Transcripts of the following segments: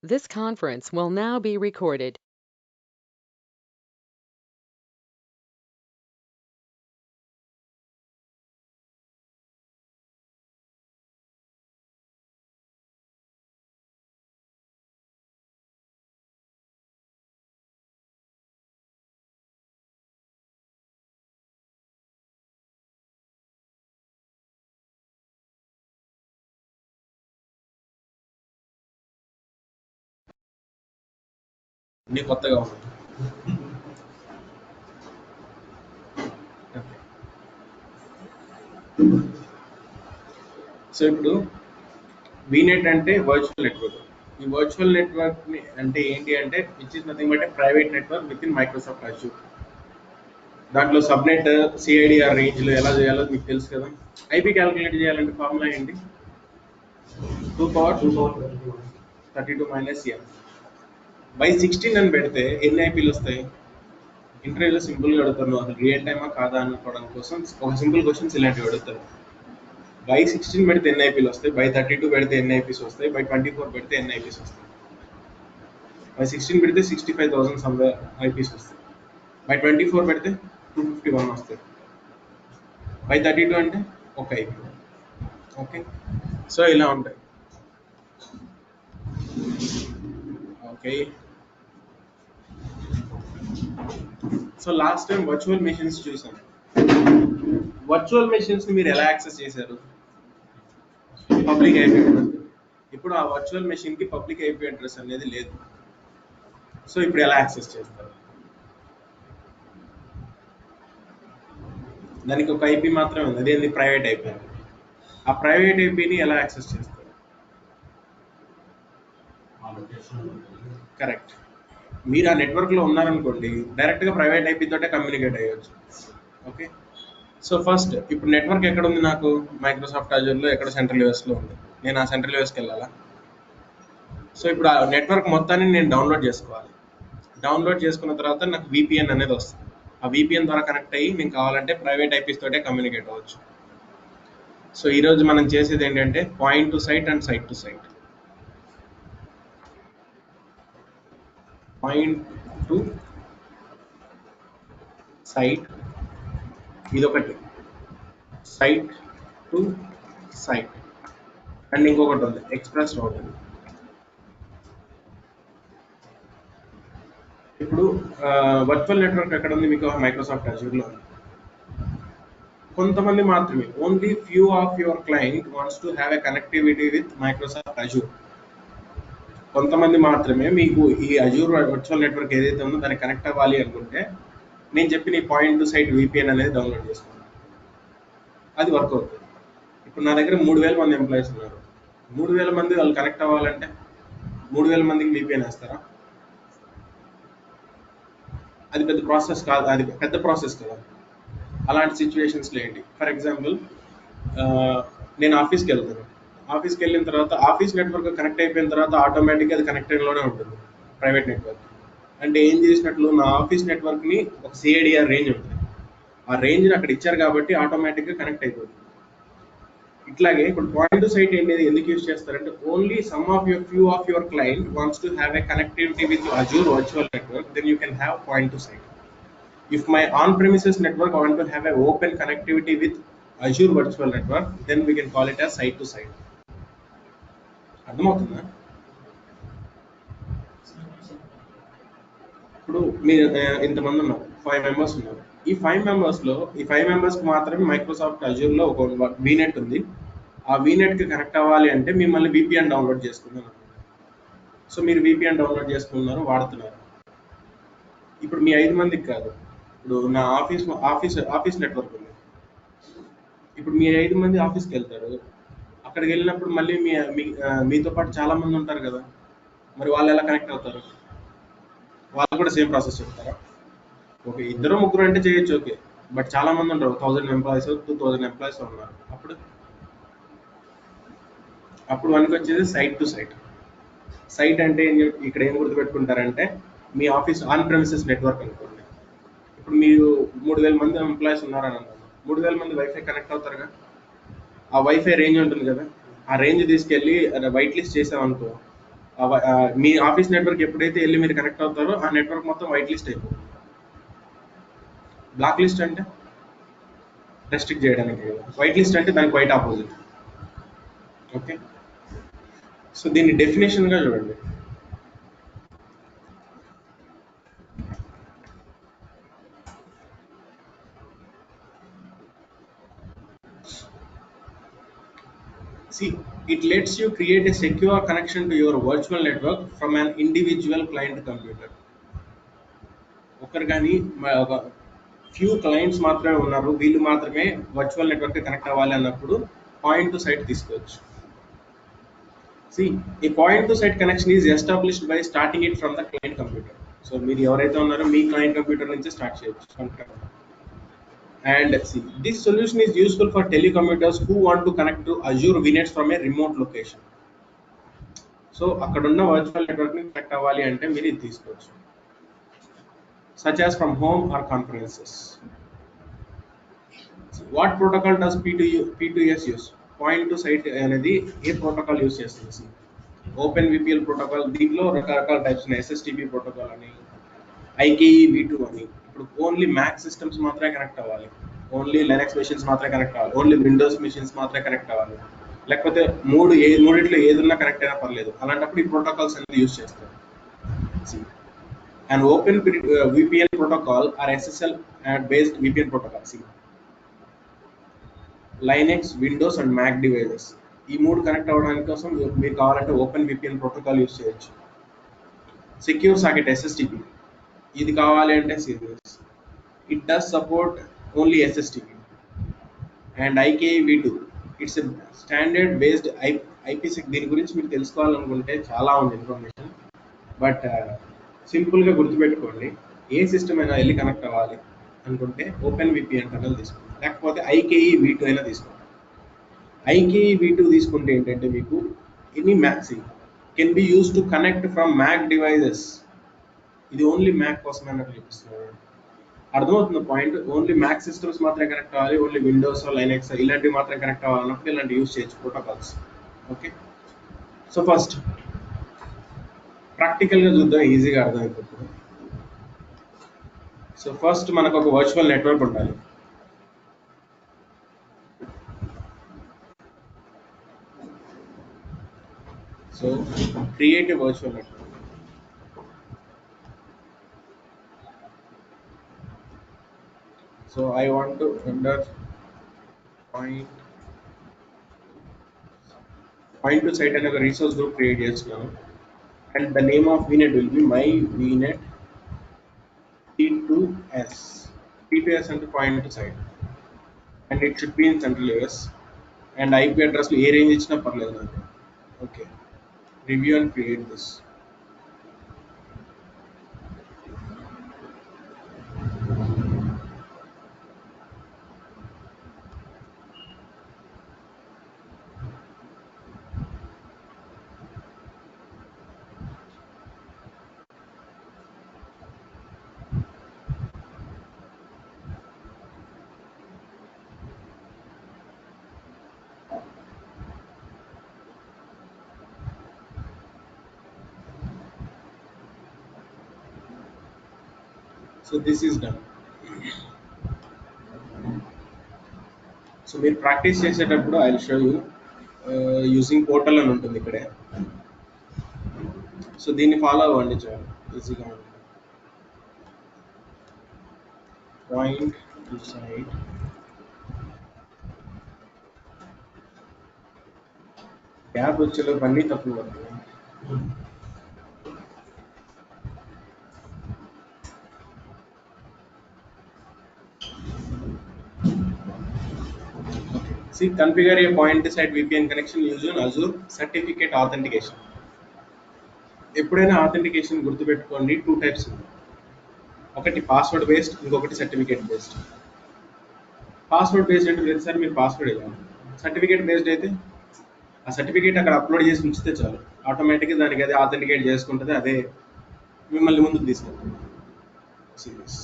This conference will now be recorded. ఇది కొత్తగా ఉంది. సో ఇప్పుడు వీనెట్ అంటే వర్చువల్ నెట్వర్క్. ఈ వర్చువల్ నెట్వర్క్ అంటే ఏంటి అంటే which is nothing but private network with in Microsoft Azure. దాంట్లో సబ్నెట్ సిఐడిఆర్ రేంజ్లో ఎలా చేయాలో మీకు తెలుసు కదా. ఐపీ క్యాలిక్యులేట్ చేయాలంటే ఫార్ములా ఏంటి? 2 power 32 - n బై 16 అని పెడితే ఎన్ని ఐపీలు వస్తాయి? ఇంటర్వ్యూలో సింపుల్గా అడుగుతారు, నువ్వు అసలు రియల్ టైమా కాదా అనుకోవడం కోసం ఒక సింపుల్ క్వశ్చన్స్ ఇలాంటివి అడుగుతారు. బై 16 పెడితే ఎన్ని ఐపీలు వస్తాయి, బై 32 పెడితే ఎన్ని ఐపీస్ వస్తాయి, బై 24 పెడితే ఎన్ని ఐపీస్ వస్తాయి? బై 16 పెడితే 65,000 సంవే ఐపీస్ వస్తాయి. బై 24 పెడితే 251 వస్తాయి. బై 32 అంటే ఒక ఐపీ. ఓకే, సో ఇలా ఉంటాయి. Okay, so last time virtual machines చూసాను. వర్చువల్ మెషిన్స్ ని మీరు ఎలా యాక్సెస్ చేశారు? Public IP address. ఇప్పుడు ఆ వర్చువల్ మెషిన్ కి పబ్లిక్ ఐపీ అడ్రస్ అనేది లేదు. సో ఇప్పుడు ఎలా యాక్సెస్ చేస్తారు? దానికి ఒక ఐపీ మాత్రమే ఉంది, అదేంటి? Private IP. ఆ ప్రైవేట్ ఐపీని ఎలా యాక్సెస్ చేస్తారు? కరెక్ట్. మీరు ఆ నెట్వర్క్లో ఉన్నారనుకోండి, డైరెక్ట్గా ప్రైవేట్ ఐపీ తోటే కమ్యూనికేట్ అయ్యవచ్చు. ఓకే, సో ఫస్ట్ ఇప్పుడు నెట్వర్క్ ఎక్కడ ఉంది నాకు? మైక్రోసాఫ్ట్ అజూర్లో ఎక్కడ సెంట్రల్ యూఎస్లో ఉంది. నేను ఆ సెంట్రల్ యూఎస్కి వెళ్ళాలా? సో ఇప్పుడు ఆ నెట్వర్క్ మొత్తాన్ని నేను డౌన్లోడ్ చేసుకోవాలి. డౌన్లోడ్ చేసుకున్న తర్వాత నాకు విపిఎన్ అనేది వస్తుంది. ఆ విపిఎన్ ద్వారా కనెక్ట్ అయ్యి నేను కావాలంటే ప్రైవేట్ ఐపీస్ తోటే కమ్యూనికేట్ అవ్వచ్చు. సో ఈరోజు మనం చేసేది ఏంటంటే point to site and site to site. Point to site ఇదొకటి, సైట్ టు సైట్ అండ్ ఇంకొకటి ఉంది ఎక్స్ప్రెస్ రౌటర్. ఇప్పుడు వర్చువల్ నెట్వర్క్ ఎక్కడ ఉంది మీకు? మైక్రోసాఫ్ట్ అజూర్లో ఉంది. కొంతమంది మాత్రమే, only few of your client wants to have a connectivity with Microsoft Azure. కొంతమంది మాత్రమే మీకు ఈ అజూర్ వర్చువల్ నెట్వర్క్ ఏదైతే ఉందో దానికి కనెక్ట్ అవ్వాలి అనుకుంటే నేను చెప్పిన ఈ పాయింట్ టు సైట్ విపిఎన్ అనేది డౌన్లోడ్ చేసుకోండి. అది వర్క్ అవుతుంది. ఇప్పుడు నా దగ్గర 3,000 మంది ఎంప్లాయీస్ ఉన్నారు. 3,000 మంది వాళ్ళు కనెక్ట్ అవ్వాలంటే 3,000 మందికి విపిఎన్ వేస్తారా? అది పెద్ద ప్రాసెస్ కాదు, అది పెద్ద ప్రాసెస్ కదా. అలాంటి సిచ్యువేషన్స్లో ఏంటి? ఫర్ ఎగ్జాంపుల్, నేను ఆఫీస్కి వెళ్తాను. ఆఫీస్కి వెళ్ళిన తర్వాత ఆఫీస్ నెట్వర్క్ కనెక్ట్ అయిపోయిన తర్వాత ఆటోమేటిక్గా అది కనెక్టెడ్లోనే ఉంటుంది ప్రైవేట్ నెట్వర్క్. అంటే ఏం చేసినట్లు, నా ఆఫీస్ నెట్వర్క్ని ఒక సిఐడిఆర్ రేంజ్ ఉంటుంది, ఆ రేంజ్ని అక్కడ ఇచ్చారు కాబట్టి ఆటోమేటిక్గా కనెక్ట్ అయిపోతుంది. ఇట్లాగే ఇప్పుడు పాయింట్ టు సైట్ అనేది ఎందుకు యూజ్ చేస్తారంటే only some of your few of your client wants to have a connectivity with Azure virtual network, then you can have point to site. If my on-premises network I want to have a open connectivity with Azure Virtual Network, then we can call it as site to site. అర్థమవుతుందా? ఇప్పుడు మీరు ఇంతమంది ఉన్నారు, 5 members ఉన్నారు. ఈ 5 మెంబర్స్లో ఈ 5 మెంబర్స్కి మాత్రమే మైక్రోసాఫ్ట్ అజూర్లో ఒక వీనెట్ ఉంది. ఆ వీనెట్కి కనెక్ట్ అవ్వాలి అంటే మిమ్మల్ని విపిఎన్ డౌన్లోడ్ చేసుకున్నాను. సో మీరు విపిఎన్ డౌన్లోడ్ చేసుకున్నారు, వాడుతున్నారు. ఇప్పుడు మీ 5 మందికి కాదు, ఇప్పుడు నా ఆఫీస్ నెట్వర్క్ ఉంది. ఇప్పుడు మీరు 5 మంది ఆఫీస్కి వెళ్తారు. అక్కడికి వెళ్ళినప్పుడు మళ్ళీ మీతో పాటు చాలా మంది ఉంటారు కదా, మరి వాళ్ళు ఎలా కనెక్ట్ అవుతారు? వాళ్ళు కూడా సేమ్ ప్రాసెస్ చెప్తారా? ఓకే, ఇద్దరు ముగ్గురు అంటే చేయొచ్చు, ఓకే. బట్ చాలా మంది ఉంటారు, 1,000 ఎంప్లాయీస్ 2,000 ఎంప్లాయీస్ ఉన్నారు. అప్పుడు మనకి వచ్చేది సైట్ టు సైట్. సైట్ అంటే ఇక్కడ ఏం గుర్తుపెట్టుకుంటారంటే మీ ఆఫీస్ ఆన్ ప్రెమిసెస్ నెట్వర్క్ అనుకోండి. ఇప్పుడు మీరు 3,000 మంది ఎంప్లాయీస్ ఉన్నారని అన్నారు, 3,000 మంది వైఫై కనెక్ట్ అవుతారుగా. ఆ వైఫై రేంజ్ ఉంటుంది కదా, ఆ రేంజ్ తీసుకెళ్ళి వైట్ లిస్ట్ చేసామనుకో, మీ ఆఫీస్ నెట్వర్క్ ఎప్పుడైతే వెళ్ళి మీరు కనెక్ట్ అవుతారో ఆ నెట్వర్క్ మొత్తం వైట్ లిస్ట్ అయిపోతుంది. బ్లాక్ లిస్ట్ అంటే రెస్ట్రిక్ట్ చేయడానికి, వైట్ లిస్ట్ అంటే దానికి వైట్ ఆపోజిట్. ఓకే, సో దీన్ని డెఫినేషన్గా చూడండి. See, it lets you create a secure connection to your virtual network from an individual client computer. ఒకరు కానీ ఒక ఫ్యూ క్లయింట్స్ మాత్రమే ఉన్నారు, వీళ్ళు మాత్రమే వర్చువల్ నెట్వర్క్ కనెక్ట్ అవ్వాలి అన్నప్పుడు పాయింట్ టు సైట్ తీసుకోవచ్చు. See, a point to site connection is established by starting it from the client computer. So మీరు ఎవరైతే ఉన్నారో మీ క్లయింట్ కంప్యూటర్ నుంచి స్టార్ట్ చేయొచ్చు. And see, this solution is useful for telecommuters who want to connect to Azure VNets from a remote location. So అక్కడ ఉన్న virtual network ని connect అవ్వాలి అంటే మీరు ఇది తీసుకోవచ్చు, such as from home or conferences. What protocol does P2S use? Point to site అనేది ఏ protocol use చేస్తుంది? Open VPL protocol. దీంట్లో రకరకాల టైప్స్ ఉన్నాయి, SSTP ప్రోటోకాల్ అని, IKE V2 అని. ఇప్పుడు ఓన్లీ మ్యాక్ సిస్టమ్స్ మాత్రమే కనెక్ట్ అవ్వాలి, ఓన్లీ లైనక్స్ మెషిన్స్ మాత్రమే కనెక్ట్ అవ్వాలి, ఓన్లీ విండోస్ మెషిన్స్ మాత్రమే కనెక్ట్ అవ్వాలి, లేకపోతే మూడిట్లో ఏదున్నా కనెక్ట్ అయినా పర్లేదు. అలాంటప్పుడు ఈ ప్రోటోకాల్స్ అనేది యూస్ చేస్తారు. An open VPN protocol or SSL based VPN protocol. See, Linux, Windows and Mac devices. ఈ మూడు కనెక్ట్ అవ్వడానికి కోసం మీరు కావాలంటే ఓపెన్ విపిఎన్ ప్రోటోకాల్ యూస్ చేయొచ్చు. సెక్యూర్ సాకెట్ SSTP, ఇది కావాలి అంటే serious, it does support only SSTP. And IKE V2, it's standard based IPsec. దీని గురించి మీరు తెలుసుకోవాలనుకుంటే చాలా ఉంది ఇన్ఫర్మేషన్, బట్ సింపుల్గా గుర్తుపెట్టుకోండి, ఏ సిస్టమ్ అయినా వెళ్ళి కనెక్ట్ అవ్వాలి అనుకుంటే ఓపెన్ విపిఎన్ టనల్ తీసుకోండి, లేకపోతే IKE V2 అయినా తీసుకోండి. IKE V2 తీసుకుంటే ఏంటంటే మీకు any Mac can be use to connect from Mac devices. ఇది ఓన్లీ మ్యాక్ కోసం అన్నట్టు చూపిస్తున్నారు. అర్థమవుతుంది పాయింట్? ఓన్లీ మ్యాక్ సిస్టమ్స్ మాత్రమే కనెక్ట్ అవ్వాలి, ఓన్లీ విండోస్ లైనక్స్ ఇలాంటివి మాత్రమే కనెక్ట్ అవ్వాలన్నప్పుడు ఇలాంటి యూస్ చేయొచ్చు ప్రోటోకాల్స్. ఓకే, సో ఫస్ట్ ప్రాక్టికల్గా చూద్దాం, ఈజీగా అర్థమైపోతుంది. సో ఫస్ట్ మనకు ఒక వర్చువల్ నెట్వర్క్ ఉండాలి. So create a virtual network. So I want to enter point to site and a resource group create చేస్తున్నాను, and the name of VNet will be my VNet P2S. P2S అంటే point to site, and it should be in Central US, and IP address లో ఏ range ఇచ్చినా పర్లేదు నాకు. Okay, review and create this. So this is done. So మీరు practice చేసేటప్పుడు I will show you using portal అని ఉంటుంది ఇక్కడే. So దీన్ని ఫాలో అవ్వండి, చాలు ఈజీగా ఉంటుంది. పాయింట్ టు సైట్, గ్యాప్ వచ్చేలోపు అన్నీ తక్కువ పడుతుంది. See, configure a point to site VPN connection using Azure certificate authentication. ఎప్పుడైనా ఆథెంటికేషన్ గుర్తుపెట్టుకోండి, 2 టైప్స్ ఉంది. ఒకటి పాస్వర్డ్ బేస్డ్, ఇంకొకటి సర్టిఫికేట్ బేస్డ్. పాస్వర్డ్ బేస్డ్ అంటే ప్రతిసారి మీరు పాస్వర్డ్ ఇవ్వాలి. సర్టిఫికేట్ బేస్డ్ అయితే ఆ సర్టిఫికేట్ అక్కడ అప్లోడ్ చేసి ఉంచితే చాలు, ఆటోమేటిక్గా దానికి అదే ఆథెంటికేట్ చేసుకుంటుంది, అదే మిమ్మల్ని ముందుకు తీసుకెళ్తుంది. సీరియస్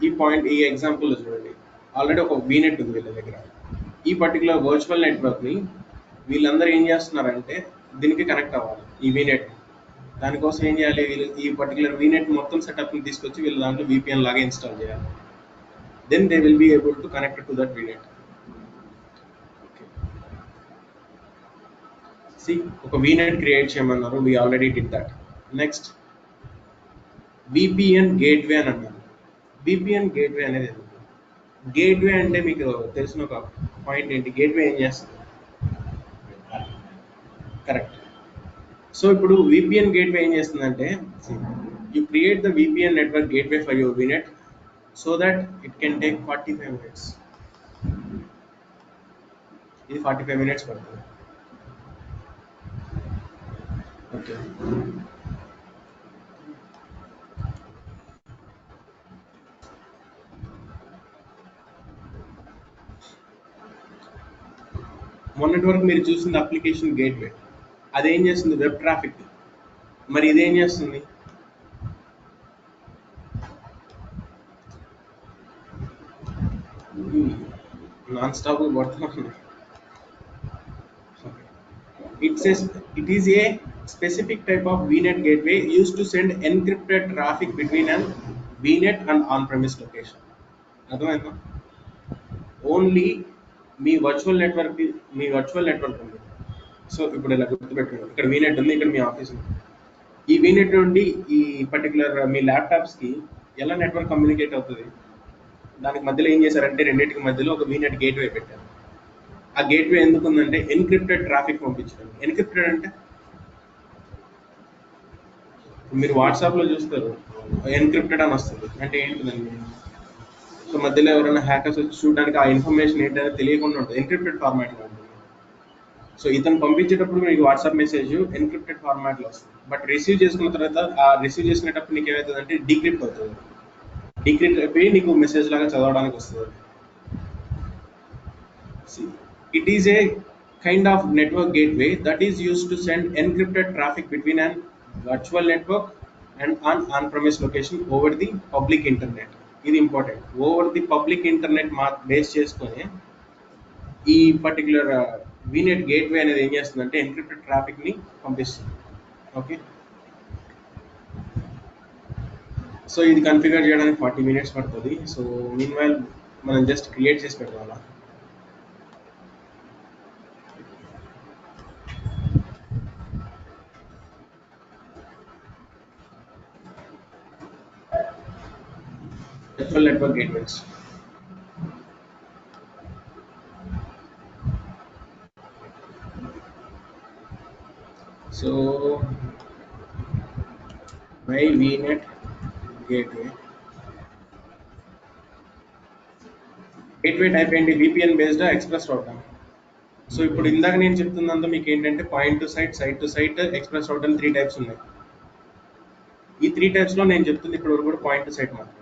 ఈ పాయింట్, ఈ ఎగ్జాంపుల్లో చూడండి, ఆల్రెడీ ఒక వీనెట్ ఉంది వీళ్ళ దగ్గర. ఈ పర్టికులర్ వర్చువల్ నెట్వర్క్ని వీళ్ళందరూ ఏం చేస్తున్నారంటే దీనికి కనెక్ట్ అవ్వాలి ఈ వీనెట్. దానికోసం ఏం చేయాలి, వీళ్ళు ఈ పర్టికులర్ వీనెట్ మొత్తం సెటప్ని తీసుకొచ్చి వీళ్ళు దాంట్లో VPN లాగా ఇన్స్టాల్ చేయాలి. Then they will be able to connect to that VNet. సి ఒక వీనెట్ క్రియేట్ చేయమన్నారు, we already did that. Next VPN gateway అని అన్నారు. VPN గేట్వే అనేది గేట్వే అంటే మీకు తెలిసిన ఒక పాయింట్ ఏంటి, గేట్వే ఏం చేస్తుంది? కరెక్ట్. సో ఇప్పుడు VPN గేట్వే ఏం చేస్తుందంటే, you create the VPN network gateway for your vignette so that it can take 45 minutes. ఇది 45 minutes పడుతుంది. ఓకే, మొన్నటి వరకు మీరు చూసింది అప్లికేషన్ గేట్వే, అదేం చేస్తుంది? Web traffic. మరి ఇదేం చేస్తుంది? నాన్ స్టాప్ పడుతున్నాను. It is a specific type of VNet gateway used to send encrypted traffic between an VNet and on-premise location. అర్థమైందా? ఓన్లీ మీ వర్చువల్ నెట్వర్క్ ఉంది. సో ఇప్పుడు ఇలా గుర్తుపెట్టుకోండి, ఇక్కడ VNet ఉంది, ఇక్కడ మీ ఆఫీస్ ఉంది. ఈ VNet నుండి ఈ పర్టికులర్ మీ ల్యాప్టాప్స్కి ఎలా నెట్వర్క్ కమ్యూనికేట్ అవుతుంది? దానికి మధ్యలో ఏం చేశారంటే రెండింటికి మధ్యలో ఒక VNet గేట్వే పెట్టారు. ఆ గేట్వే ఎందుకు ఉందంటే ఎన్క్రిప్టెడ్ ట్రాఫిక్ పంపించడం. ఎన్క్రిప్టెడ్ అంటే మీరు వాట్సాప్లో చూస్తారు ఎన్క్రిప్టెడ్ అని వస్తుంది, అంటే ఏంటిదండి? సో మధ్యలో ఎవరైనా హ్యాకర్స్ వచ్చి చూడడానికి ఆ ఇన్ఫర్మేషన్ ఏంటంటే తెలియకుండా ఉంటుంది, ఎన్క్రిప్టెడ్ ఫార్మాట్లో ఉంటుంది. సో ఇతను పంపించేటప్పుడు మీకు వాట్సాప్ మెసేజ్ ఎన్క్రిప్టెడ్ ఫార్మాట్లో వస్తుంది, బట్ రిసీవ్ చేసుకున్న తర్వాత ఆ రిసీవ్ చేసుకునేటప్పుడు నీకు ఏమవుతుందంటే డీక్రిప్ట్ అవుతుంది. డీక్రిప్ట్ అయిపోయి నీకు మెసేజ్ లాగా చదవడానికి వస్తుంది. It is a kind of network gateway that is used to send encrypted traffic between an virtual network and an on-premise location over the public internet. ఇది important. Over the public internet base చేసుకొని ఈ particular VNet gateway అనేది ఏం చేస్తుందంటే encrypted ట్రాఫిక్ని పంపిస్తుంది. Okay, so ఇది configure చేయడానికి 40 minutes పడుతుంది. సో మీన్ వైల్ మనం జస్ట్ క్రియేట్ చేసి పెట్టాలా. Virtual network gateways. So my VNet gateway type ఏంటి? VPN based express router. So ఇప్పుడు ఇందాక నేను చెప్తున్నంత మీకు ఏంటంటే point to site, site to site, express router అని 3 types ఉన్నాయి. ఈ 3 typesలో నేను చెప్తుంది ఇప్పుడు వరకు కూడా పాయింట్ టు సైట్ మాత్రం.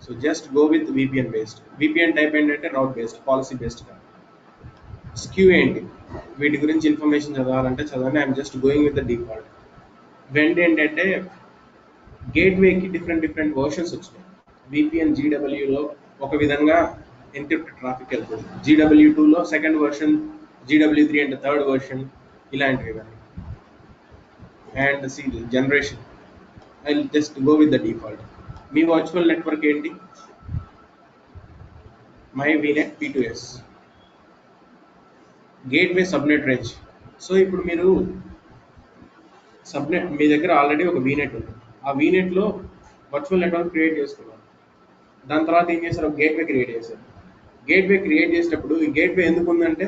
So just go with VPN based. VPN type ఏంటంటే రౌట్ బేస్డ్, పాలసీ బేస్డ్ కాదు. స్క్యూ ఏంటి? వీటి గురించి ఇన్ఫర్మేషన్ చదవాలంటే చదవండి, I'm just going with the default. వెండ్ ఏంటంటే గేట్వేకి డిఫరెంట్ వర్షన్స్ వచ్చినాయి. VPN GW ఒక విధంగా ఎన్క్రిప్టెడ్ ట్రాఫిక్ వెళ్తుంది, GW2 సెకండ్ వర్షన్, GW3 అంటే థర్డ్ వర్షన్, ఇలాంటివి కానీ. And C generation, I just go with the default. మీ వర్చువల్ నెట్వర్క్ ఏంటి? My VNet P2S. Gateway subnet range. So ఇప్పుడు మీరు సబ్నెట్, మీ దగ్గర ఆల్రెడీ ఒక VNet ఉంది, ఆ VNetలో వర్చువల్ నెట్వర్క్ క్రియేట్ చేసుకున్నారు. దాని తర్వాత ఏం చేశారు? గేట్వే క్రియేట్ చేశారు. గేట్వే క్రియేట్ చేసేటప్పుడు ఈ గేట్వే ఎందుకు ఉందంటే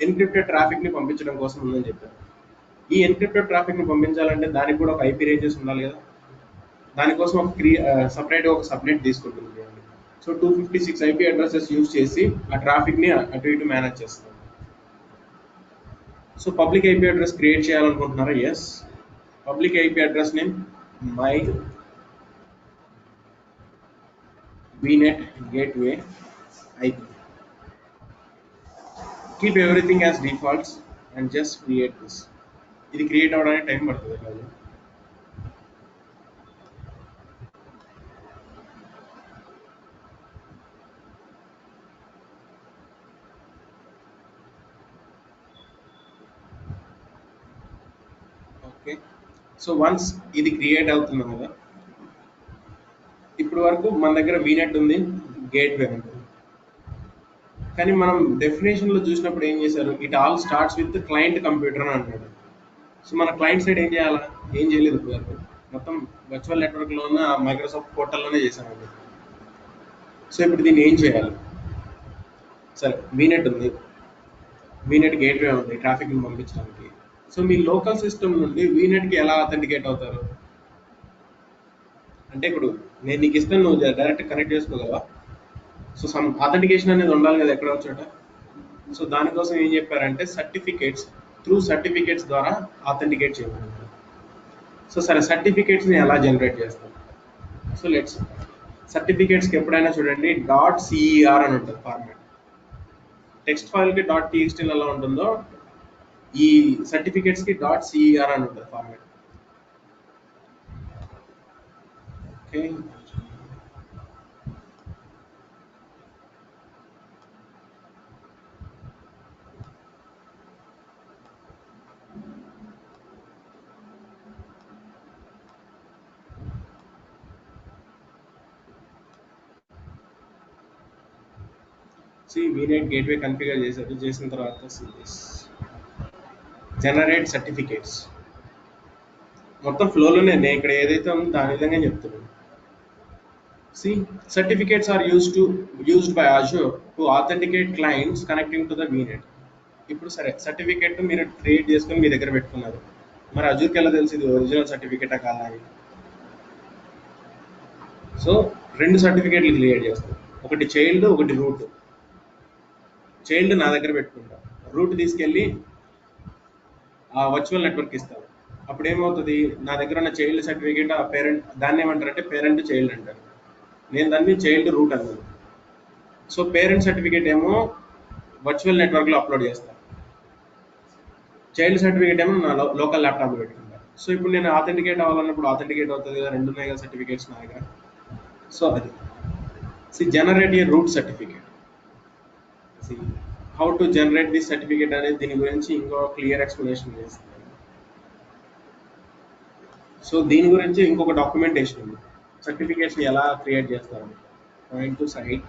ఎన్క్రిప్టెడ్ ట్రాఫిక్ని పంపించడం కోసం ఉందని చెప్పారు. ఈ ఎన్క్రిప్టెడ్ ట్రాఫిక్ని పంపించాలంటే దానికి కూడా ఒక IP రేంజెస్ ఉండాలి కదా. దానికోసం ఒక సపరేట్గా ఒక సబ్నెట్ తీసుకుంటుంది. సో 256 IP అడ్రసెస్ యూజ్ చేసి ఆ ట్రాఫిక్ని అటు ఇటు మేనేజ్ చేస్తుంది. So public IP address create చేయాలనుకుంటున్నారా? Yes, public IP address name my VNet gateway IP. Keep everything as defaults and just create this. ఇది క్రియేట్ అవ్వడానికి టైం పడుతుంది కాదు. ఓకే. సో వన్స్ ఇది క్రియేట్ అవుతుంది కదా, ఇప్పుడు వరకు మన దగ్గర వీనెట్ ఉంది, గేట్వే ఉంది. కానీ మనం డెఫినేషన్ లో చూసినప్పుడు ఏం చేశారు, it all starts with client computer అని అంటాడు. సో మన క్లయింట్ సైడ్ ఏం చేయాలా, ఏం చేయలేదు ఇప్పుడు వరకు, మొత్తం వర్చువల్ నెట్వర్క్ లో ఉన్న మైక్రోసాఫ్ట్ పోర్టల్లోనే చేసామండి. సో ఇప్పుడు దీన్ని ఏం చేయాలి, సరే వీనెట్ ఉంది, వీనెట్ గేట్వే ఉంది ట్రాఫిక్ ని పంపించడానికి. సో మీ లోకల్ సిస్టమ్ నుండి వీనెట్ కి ఎలా అథెంటికేట్ అవుతారు అంటే, ఇప్పుడు నేను నీకు ఇస్తాను, నువ్వు డైరెక్ట్ కనెక్ట్ చేసుకోగలవా? సో సమ్ అథెంటికేషన్ అనేది ఉండాలి కదా ఎక్కడో చోట. సో దానికోసం ఏం చెప్పారంటే సర్టిఫికేట్స్, త్రూ సర్టిఫికేట్స్ ద్వారా అథెంటికేట్ చేయమన్నారు. సో సరే సర్టిఫికేట్స్ని ఎలా జనరేట్ చేస్తాం? సో లెట్స్ సర్టిఫికేట్స్కి ఎప్పుడైనా చూడండి .cer అని ఉంటుంది ఫార్మాట్. టెక్స్ట్ ఫైల్కి .txt ఎలా ఉంటుందో ఈ సర్టిఫికేట్స్కి .cer అని ఉంటుంది format. Okay. Vignette gateway configure చేశారు, చేసిన తర్వాత జనరేట్ సర్టిఫికేట్స్ మొత్తం ఫ్లోలోనే నేను ఇక్కడ ఏదైతే ఉందో దాని విధంగా చెప్తున్నాను. Certificates are used by Azure to authenticate clients connecting to the VNet. ఇప్పుడు సరే సర్టిఫికేట్ మీరు క్రియేట్ చేసుకుని మీ దగ్గర పెట్టుకున్నారు, మరి అజూర్కి ఎలా తెలిసి ఇది ఒరిజినల్ సర్టిఫికేటా కాదా అని. సో రెండు సర్టిఫికేట్లు క్రియేట్ చేస్తాం, ఒకటి చైల్డ్, ఒకటి రూట్. చైల్డ్ నా దగ్గర పెట్టుకుంటా, రూట్ తీసుకెళ్ళి ఆ వర్చువల్ నెట్వర్క్ ఇస్తాను. అప్పుడు ఏమవుతుంది, నా దగ్గర ఉన్న చైల్డ్ సర్టిఫికేట్ ఆ పేరెంట్, దాన్ని ఏమంటారంటే పేరెంట్ చైల్డ్ అంటారు, నేను దాన్ని చైల్డ్ రూట్ అన్నాను. సో పేరెంట్ సర్టిఫికేట్ ఏమో వర్చువల్ నెట్వర్క్లో అప్లోడ్ చేస్తాను, చైల్డ్ సర్టిఫికేట్ ఏమో నా లోకల్ ల్యాప్టాప్లో పెట్టుకుంటాను. సో ఇప్పుడు నేను ఆథెంటికేట్ అవ్వాలన్నప్పుడు ఆథెంటికేట్ అవుతుంది కదా, రెండు ఉన్నాయి కదా సర్టిఫికేట్స్ నా దగ్గర. సో అది generate a root certificate. How to generate this certificate అనేది దీని గురించి ఇంకో క్లియర్ ఎక్స్ప్లెనేషన్ చేస్తాను. సో దీని గురించి ఇంకొక డాక్యుమెంటేషన్ ఉంది, సర్టిఫికేట్స్ ఎలా క్రియేట్ చేస్తారు. పాయింట్ టు సైట్,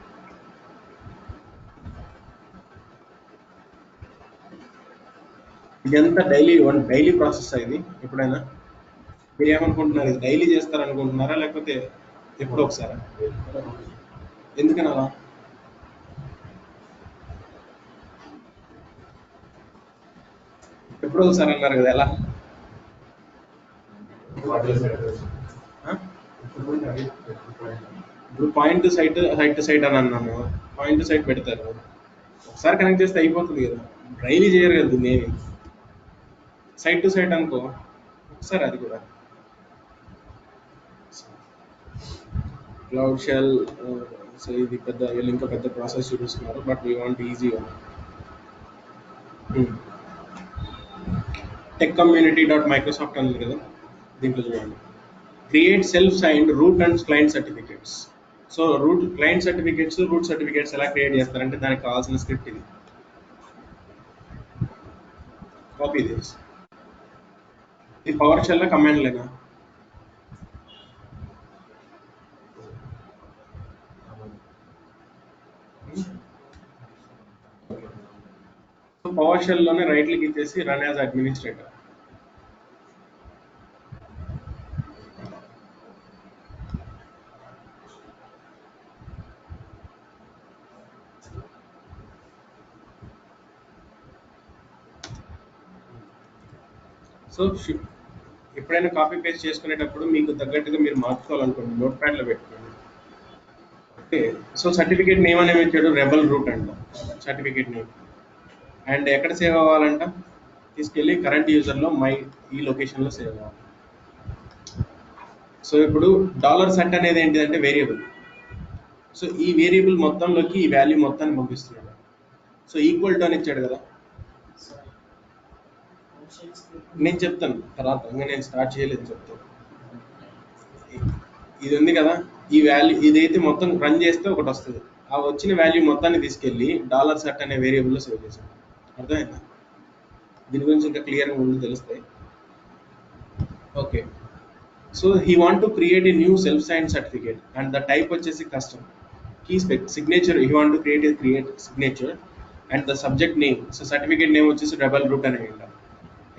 ఇదంతా డైలీ ప్రాసెస్ అయింది. ఎప్పుడైనా మీరు ఏమనుకుంటున్నారు, ఇది డైలీ చేస్తారనుకుంటున్నారా లేకపోతే ఎప్పుడో ఒకసారి? ఎందుకని అలా? ఎప్పుడో ఒకసారి అన్నారు కదా, ఎలా? ఇప్పుడు point to site, site to site అని అన్నాను, పాయింట్ టు సైట్ పెడతారు, ఒకసారి కనెక్ట్ చేస్తే అయిపోతుంది కదా, డైలీ చేయరు కదా దీన్ని. సైట్ టు సైట్ అనుకో ఒకసారి, అది కూడా క్లౌడ్ షెల్. సో ఇది పెద్ద, వీళ్ళు ఇంకా పెద్ద ప్రాసెస్ చూపిస్తున్నారు, but we want easy. Tech community .Microsoft ఉంది కదా, దీంట్లో చూడండి, create self signed root and client certificates. So root client certificates, root certificates ఎలా క్రియేట్ చేస్తారంటే దానికి కావాల్సిన స్క్రిప్ట్ ఇది. Copy this. ఇది పవర్ షెల్ కమాండ్ లేనా? సో పవర్ షెల్ లోనే రైట్ క్లిక్ ఇచ్చేసి రన్ యాజ్ అడ్మినిస్ట్రేటర్. సో ఎప్పుడైనా కాపీ పేస్ట్ చేసుకునేటప్పుడు మీకు తగ్గట్టుగా మీరు మార్చుకోవాలనుకోండి, నోట్ ప్యాడ్లో పెట్టుకోండి. ఓకే. సో సర్టిఫికేట్ నేమ్ అనేది ఇచ్చాడు, రెబల్ రూట్ అంట సర్టిఫికేట్ నేమ్. అండ్ ఎక్కడ సేవ్ అవ్వాలంట, తీసుకెళ్ళి కరెంట్ యూజర్లో ఈ లొకేషన్లో సేవ్ అవ్వాలి. సో ఇప్పుడు $set అనేది ఏంటిదంటే వేరియబుల్. సో ఈ వేరియబుల్ మొత్తంలోకి ఈ వాల్యూ మొత్తాన్ని పంపిస్తున్నాడు. సో ఈక్వల్ టు అని ఇచ్చాడు కదా, నేను చెప్తాను తర్వాత, ఇంకా నేను స్టార్ట్ చేయలేదు చెప్తాను. ఇది ఉంది కదా, ఈ వాల్యూ ఇదైతే మొత్తం రన్ చేస్తే ఒకటి వస్తుంది, ఆ వచ్చిన వాల్యూ మొత్తాన్ని తీసుకెళ్ళి $set అనే వేరియబుల్లో సేవ్ చేశాను. అర్థమైందా? దీని గురించి ఇంకా క్లియర్గా ముందు తెలుస్తాయి. Okay. So he want to create a new self sign certificate and the type వచ్చేసి custom key signature he want to create signature and the subject name so certificate name వచ్చేసి డబల్ రూట్ అని ఉండాలి.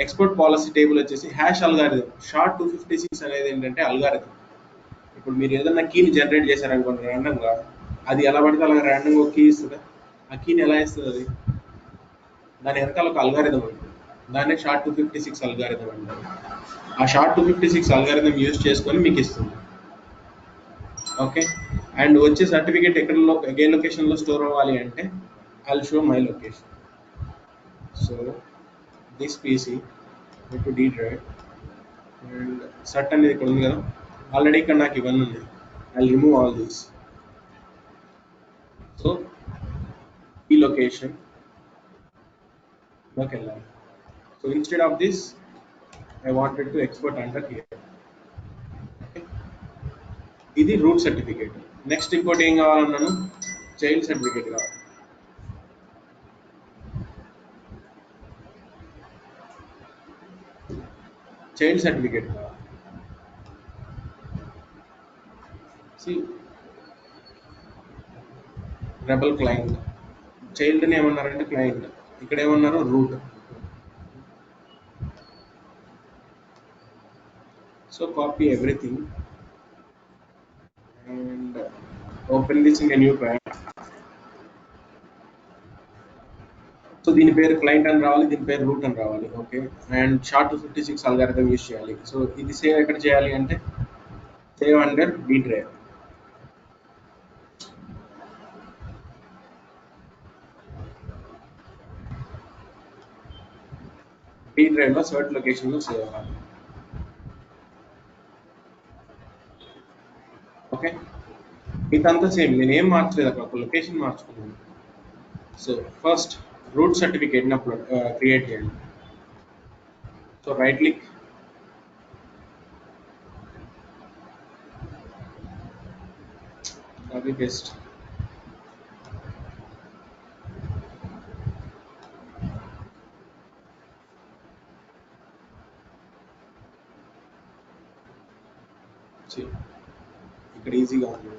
Export policy table వచ్చేసి hash algorithm short 256 అనేది ఏంటంటే algorithm. ఇప్పుడు మీరు ఏదైనా కీని జనరేట్ చేశారనుకోండి ర్యాండమ్గా, అది ఎలా పడితే అలా ర్యాండమ్గా ఒక కీ ఇస్తుంది. ఆ కీని ఎలా ఇస్తుంది అది? దాని వెనకాల ఒక అల్గారిథం ఉంటుంది. దాన్ని షార్ట్ 256 అల్గారిథం అంటారు. ఆ షార్ట్ 256 అల్గారిథం యూజ్ చేసుకొని మీకు ఇస్తుంది. ఓకే. అండ్ వచ్చే సర్టిఫికేట్ ఎక్కడ ఏ లొకేషన్లో స్టోర్ అవ్వాలి అంటే I'll show my location. So this PC to D drive and cert అనేది ఇక్కడ ఉంది కదా, ఆల్రెడీ ఇక్కడ నాకు ఇవన్నీ ఉన్నాయి. I remove all these. So ఈ లొకేషన్ లోకి వెళ్ళాలి. So instead of this I wanted to export under here. ఇది రూట్ సర్టిఫికేట్. నెక్స్ట్ ఇంకోటి ఏం కావాలన్నాను, చైల్డ్ సర్టిఫికేట్ కావాలి. చైల్డ్ సర్టిఫికేట్ కావాలి. రెబల్ క్లయింట్, చైల్డ్ని ఏమన్నారంటే క్లయింట్, ఇక్కడ ఏమన్నారు root. So copy everything and open this in a new pad. So దీని పేరు క్లయింట్ అని రావాలి, దీని పేరు రూట్ అని రావాలి. Okay. And short 256 algorithm use చేయాలి. సో ఇది సేవ్ ఎక్కడ చేయాలి అంటే save under B drive. B drive లో సర్ట్ లొకేషన్ లో సేవ్ అవ్వాలి. ఓకే. ఇదంతా సేమ్, నేను ఏం మార్చలేదు, అక్కడ ఒక లొకేషన్ మార్చుకున్నాను. సో ఫస్ట్ రూట్ సర్టిఫికేట్ని అప్లోడ్ క్రియేట్ చేయండి. So right click, copy paste. ఇక్కడ ఈజీగా ఉంది,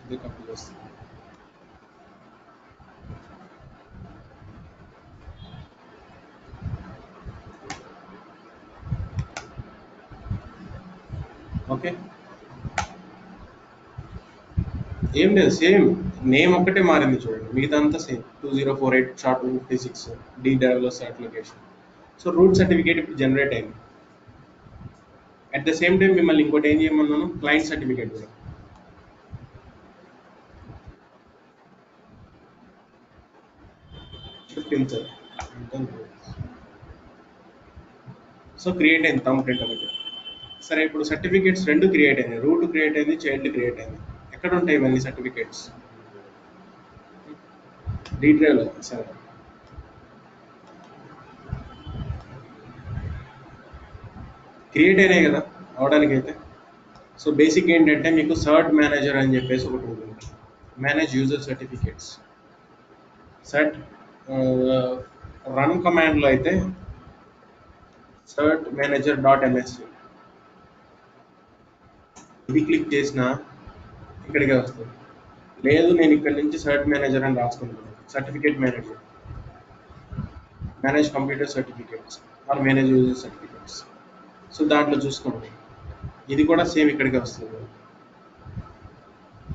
ఇదే కాపీ చేస్తాను. ఓకే. ఏం లేదు, సేమ్ నేమ్ ఒక్కటే మారింది చూడండి, మిగతా అంతా సేమ్. 2048 షార్ట్ 256 డీ డ్రైవ్లో సర్ట్ లొకేషన్. సో రూట్ సర్టిఫికేట్ ఇప్పుడు జనరేట్ అయింది. అట్ ద సేమ్ టైం మిమ్మల్ని ఇంకోటి ఏం చేయమన్నాను, క్లయింట్ సర్టిఫికేట్ కూడా. Shift insert. సో క్రియేట్ అయింది థంబ్ ప్రింట్ ఒకటి. సరే ఇప్పుడు సర్టిఫికేట్స్ రెండు క్రియేట్ అయినాయి, రూట్ క్రియేట్ అయింది, చైల్డ్ క్రియేట్ అయింది. ఎక్కడ ఉంటాయి ఇవన్నీ సర్టిఫికేట్స్? డీ డ్రైవ్లో. సరే క్రియేట్ అయినాయి కదా అవడానికి అయితే. సో బేసిక్ ఏంటంటే మీకు సర్ట్ మేనేజర్ అని చెప్పేసి ఒకటి ఉంటుంది, మేనేజ్ యూజర్ సర్టిఫికేట్స్. సర్ట్ రన్ కమాండ్లో అయితే సర్ట్ మేనేజర్ డాట్ ఎంఎస్సి ఇది క్లిక్ చేసినా ఇక్కడికే వస్తుంది. లేదు నేను ఇక్కడ నుంచి సర్ట్ మేనేజర్ అని రాసుకుంటున్నాను, certificate manager, manage computer certificates or manage user certificates. So దాంట్లో చూసుకోండి, ఇది కూడా సేమ్ ఇక్కడికే వస్తుంది.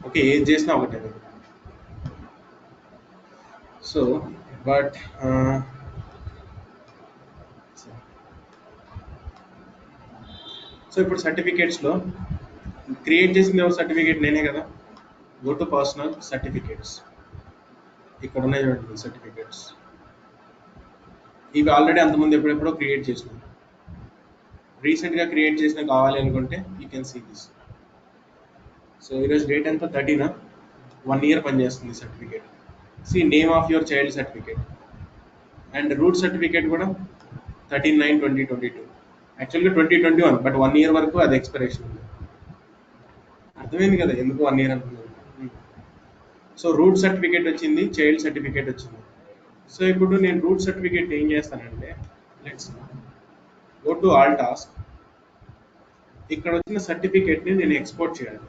ఓకే, ఏది చేసినా ఒకటే. సో బట్ సో ఇప్పుడు సర్టిఫికేట్స్లో క్రియేట్ చేసింది ఎవరు? సర్టిఫికేట్ నేనే కదా. గో టు పర్సనల్ సర్టిఫికేట్స్, ఇక్కడ ఉన్నాయి చూడండి సర్టిఫికేట్స్. ఇవి ఆల్రెడీ అంతకుముందు ఎప్పుడెప్పుడో క్రియేట్ చేసినాం, రీసెంట్గా క్రియేట్ చేసిన కావాలి అనుకుంటే you can see this. So ఈరోజు డేట్ ఎంత? 13. 1 year పనిచేస్తుంది సర్టిఫికేట్. సి name of your child certificate and root certificate కూడా 13/9/2022. యాక్చువల్గా 2021, బట్ 1 year వరకు అది ఎక్స్పైరేషన్ ఉంది. అర్థమైంది కదా ఎందుకు 1 year అనుకున్నాను. సో రూట్ సర్టిఫికేట్ వచ్చింది, చైల్డ్ సర్టిఫికేట్ వచ్చింది. సో ఇప్పుడు నేను రూట్ సర్టిఫికేట్ ఏం చేస్తానంటే let's go to all task ఇక్కడ వచ్చిన సర్టిఫికేట్ని నేను ఎక్స్పోర్ట్ చేయాలి.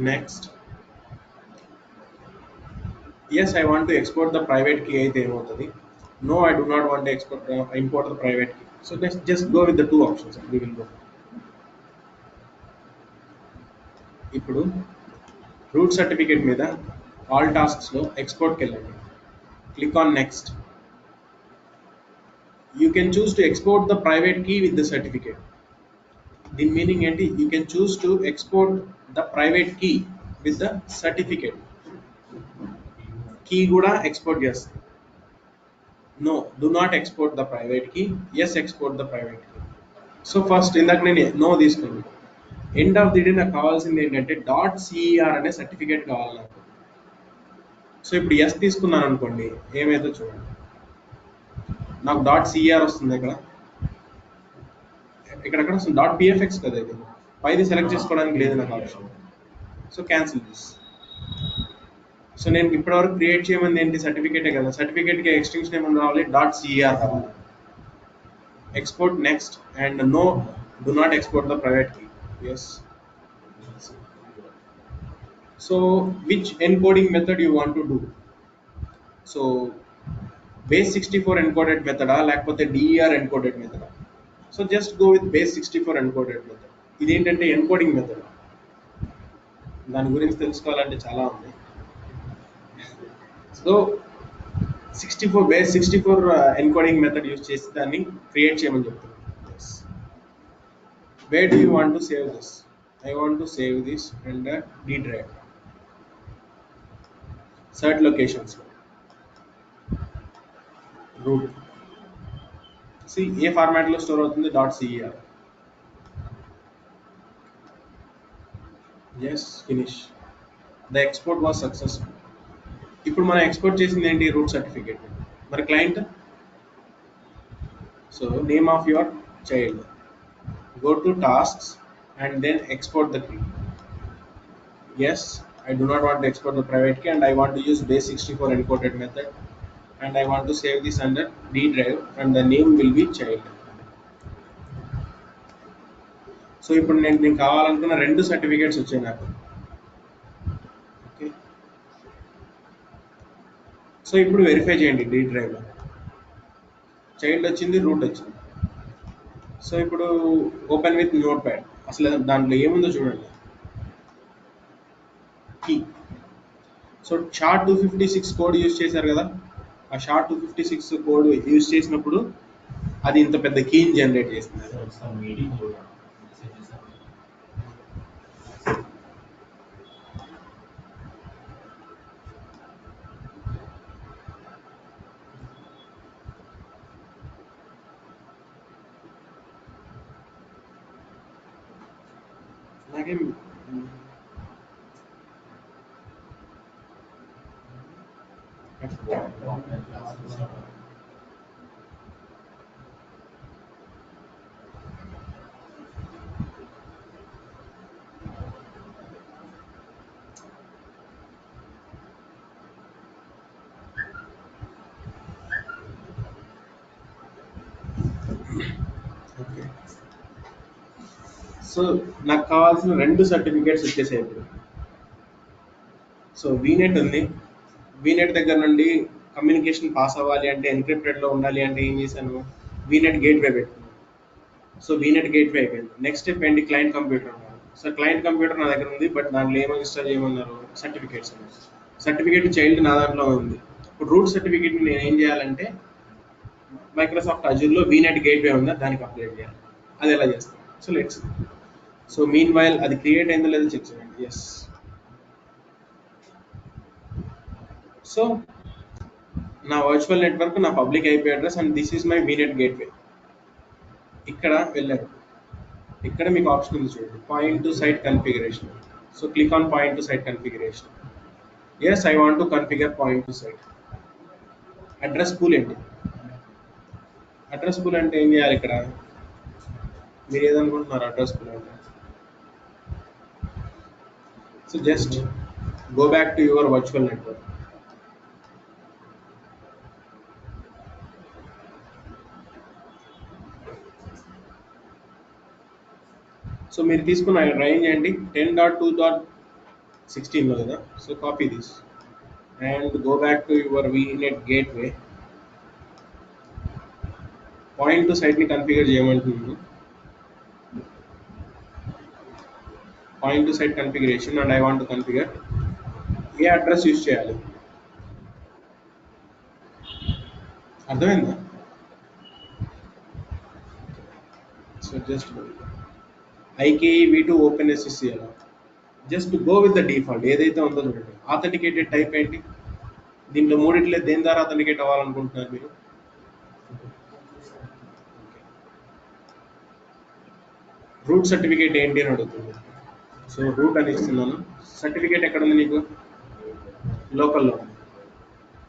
Next yes I want to export the private key అయితే ఏమవుతుంది, no I do not want export import the private key. So let's just go with the two options and we will go. ఇప్పుడు root certificate మీద all టాస్క్స్లో ఎక్స్పోర్ట్కి వెళ్ళండి. Click on next. You can choose to export the private key with the certificate. దీని meaning ఏంటి, you can choose to export the private key with the certificate. Key కూడా export చేస్తుంది. No do not export the private key, yes export the private key. So first ఇందాక నేను no తీసుకున్నాను. End of the day నాకు కావాల్సింది ఏంటంటే dot CER అనే certificate కావాలి నాకు. సో ఇప్పుడు ఎస్ తీసుకున్నాను అనుకోండి, ఏమైతే చూడండి, నాకు డాట్ సిఈఆర్ వస్తుంది. ఇక్కడెక్కడ వస్తుంది డాట్ పిఎఫ్ఎక్స్ కదా, ఇది పైది సెలెక్ట్ చేసుకోవడానికి లేదు నాకు option. So cancel this. So నేను ఇప్పటివరకు క్రియేట్ చేయమంది ఏంటి, సర్టిఫికేటే కదా, సర్టిఫికేట్కి ఎక్స్టెన్షన్ ఏమని రావాలి, డాట్ సిఈఆర్ రావాలి. Export next and no do not export the private key, yes. So which encoding method you want to do? So base 64 encoded మెథడా లేకపోతే DER encoded మెథడా? So just go with base 64 encoded method. ఇదేంటంటే encoding method. దాని గురించి తెలుసుకోవాలంటే చాలా ఉంది. So 64 base 64 encoding method use చేసి దాన్ని క్రియేట్ చేయమని చెప్తున్నాను. Where do you want to save this? I want to save this and D drive cert locations root. C A format లో స్టోర్ అవుతుంది, dot CER. Yes finish. The export was successful. ఇప్పుడు మనం ఎక్స్పోర్ట్ చేసింది ఏంటి, రూట్ సర్టిఫికేట్. మరి client, so name of your child, go to tasks and then export the key. Yes, I do not want to export the private key and I want to use base 64 encoded method and I want to save this under D drive and the name will be child. So ఇప్పుడు నేను కావాలనుకున్న రెండు certificates వచ్చాయి నాకు. Okay, so ఇప్పుడు verify చేయండి. D డ్రైవ్లో child వచ్చింది, రూట్ వచ్చింది. సో ఇప్పుడు ఓపెన్ విత్ నోట్ ప్యాడ్. అసలు దాంట్లో ఏముందో చూడండి, key. So short 256 code use చేశారు కదా, ఆ షార్ట్ 256 కోడ్ యూజ్ చేసినప్పుడు అది ఇంత పెద్ద కీని జనరేట్ చేస్తుంది. నాకేం ఓకే. సో నాకు కావాల్సిన రెండు సర్టిఫికేట్స్ వచ్చేసాయి ఇప్పుడు. సో వీనెట్ ఉంది, వీనెట్ దగ్గర నుండి కమ్యూనికేషన్ పాస్ అవ్వాలి అంటే ఎన్క్రిప్టెడ్లో ఉండాలి అంటే ఏం చేశాను, వీనెట్ గేట్వే పెట్టుకున్నాను. సో వీనెట్ గేట్వే అయిపోయింది. నెక్స్ట్ స్టెప్ ఏంటి, క్లయింట్ కంప్యూటర్ ఉన్నారు. సో క్లయింట్ కంప్యూటర్ నా దగ్గర ఉంది, బట్ దాంట్లో ఏమో ఇన్స్టాల్ చేయమన్నారు, సర్టిఫికేట్స్. సర్టిఫికేట్ చైల్డ్ నా దాంట్లో ఉంది. ఇప్పుడు రూట్ సర్టిఫికేట్ నేను ఏం చేయాలంటే మైక్రోసాఫ్ట్ అజూర్లో వీనెట్ గేట్వే ఉందా దానికి అప్డేట్ చేయాలి. అది ఎలా చేస్తాం? So let's. So meanwhile అది క్రియేట్ అయిందో లేదో చెక్ చేయండి. ఎస్. సో నా వర్చువల్ నెట్వర్క్, నా public IP address and this is my VNet gateway. ఇక్కడ వెళ్ళారు, ఇక్కడ మీకు ఆప్షన్ ఉంది చూడండి, point to site configuration. So click on point to site configuration. Yes I want to configure point to site. Address pool ఏంటి, address pool అంటే ఏం చేయాలి, ఇక్కడ మీరు ఏదనుకుంటున్నారు అడ్రస్ పూల్ అంటే? So just go back to your virtual network. So మీరు తీసుకున్న రేంజ్ ఏంటి 10.2.16లో కదా. So copy this and go back to your VNet gateway. Point to సైట్ని కన్ఫిగర్ చేయమంటున్నాను. Point to site configuration and I want to configure a address use చేయాలి. అర్థమైందా? So just IKE v2 open SSCL. Just go with the default ఏదైతే ఉందో చూడండి. Authenticated type ఏంటి? దీంట్లో మూడిట్లో దేని ద్వారా అథెంటికేట్ అవ్వాలనుకుంటున్నారు మీరు? రూట్ సర్టిఫికేట్ ఏంటి అని అడుగుతుంది. సో రూట్ అని ఇస్తున్నాను. సర్టిఫికేట్ ఎక్కడ ఉంది నీకు? లోకల్లో.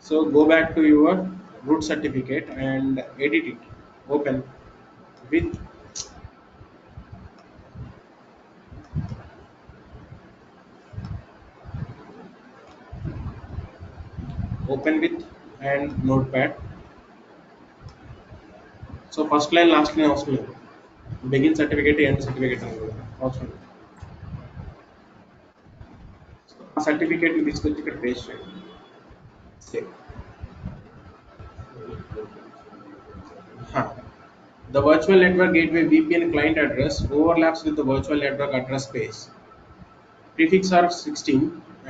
So go back to your root certificate and edit it. Open with and Notepad. So first line last line అవసరం లేదు. బిగిన్ సర్టిఫికేట్ ఎండ్ సర్టిఫికేట్ అని కూడా అవసరం లేదు. ఆ సర్టిఫికేట్ని తీసుకొచ్చి ఇక్కడ పేస్ట్ చేయండి. Save. The virtual network gateway VPN client address overlaps with the virtual network address space. Prefix are 16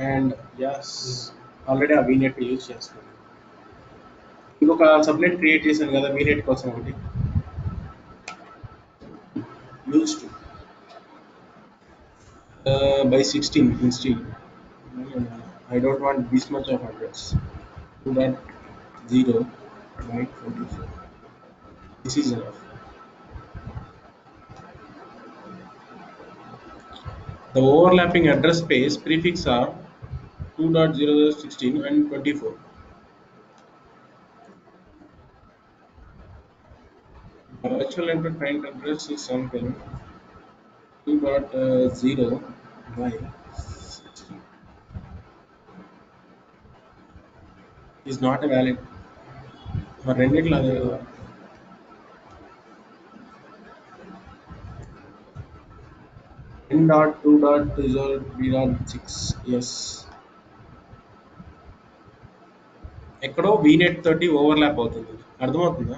and yes, already ఆ VNet యూజ్ చేస్తున్నాను. ఇంకొక సబ్నెట్ క్రియేట్ చేశాను కదా VNet కోసం ఒకటి. Used to by 16 instead. I don't want this much of address. 2.0 by 24. This is enough. The overlapping address space prefix are 2.0.16 and 24. The virtual network client address is something 2.0 by 16 is not a valid. మరి రెండిట్లో అదే కదా. n.2.0.3.6 yes ఎక్కడో VNet తోటి overlap అవుతుంది. అర్థమవుతుందా?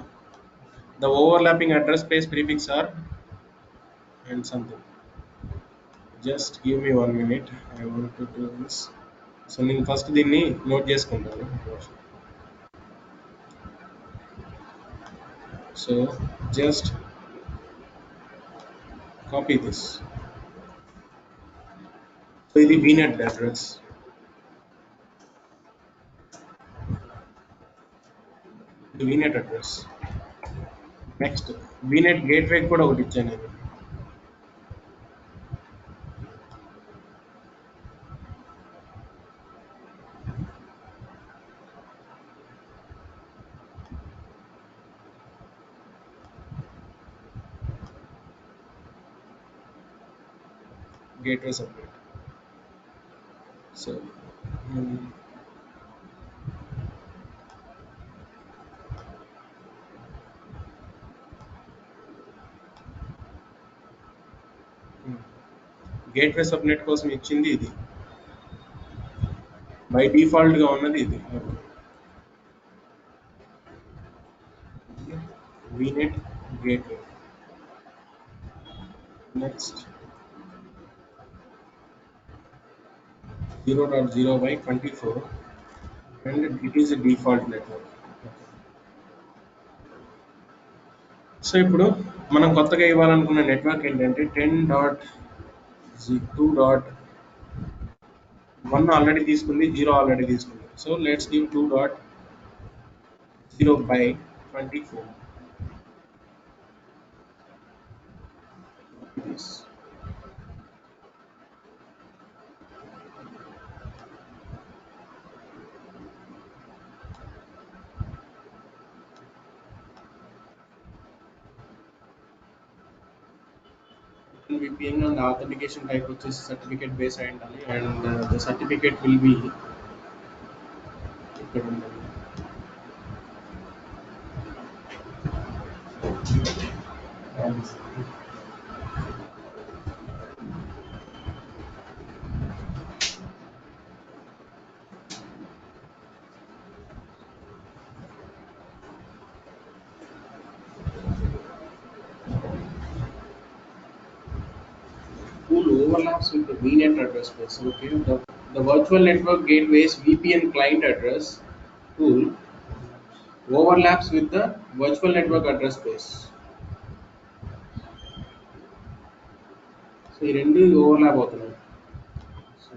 The overlapping address space prefix are and something. Just give me 1 minute. I want to do this. So నేను first దీన్ని నోట్ చేసుకుంటాను. So just copy this. So ఇది VNet address. VNet address. Next VNet gateway కూడా ఒకటి ఇచ్చాను నేను. Gateway subnet. So gateway subnet కోసం ఇచ్చింది ఇది. బై డిఫాల్ట్ గా ఉన్నది ఇది. VNet gateway. Next 0.0 by 24 and it is a default network. So ఇప్పుడు మనం కొత్తగా ఇవ్వాలనుకున్న నెట్వర్క్ ఏంటంటే 10.2.1 ఆల్రెడీ తీసుకుంది, 0 ఆల్రెడీ తీసుకుంది. So let's give 2.0 by 24. VPN and authentication type వచ్చేసి సర్టిఫికేట్ బేస్ అయి ఉండాలి and the certificate will be ఇక్కడ ఉండాలి. pool overlaps with the VNet address space. Okay, the virtual network gateway's VPN client address pool overlaps with the virtual network address space. So ఈ రెండు overlap అవుతున్నాయి. So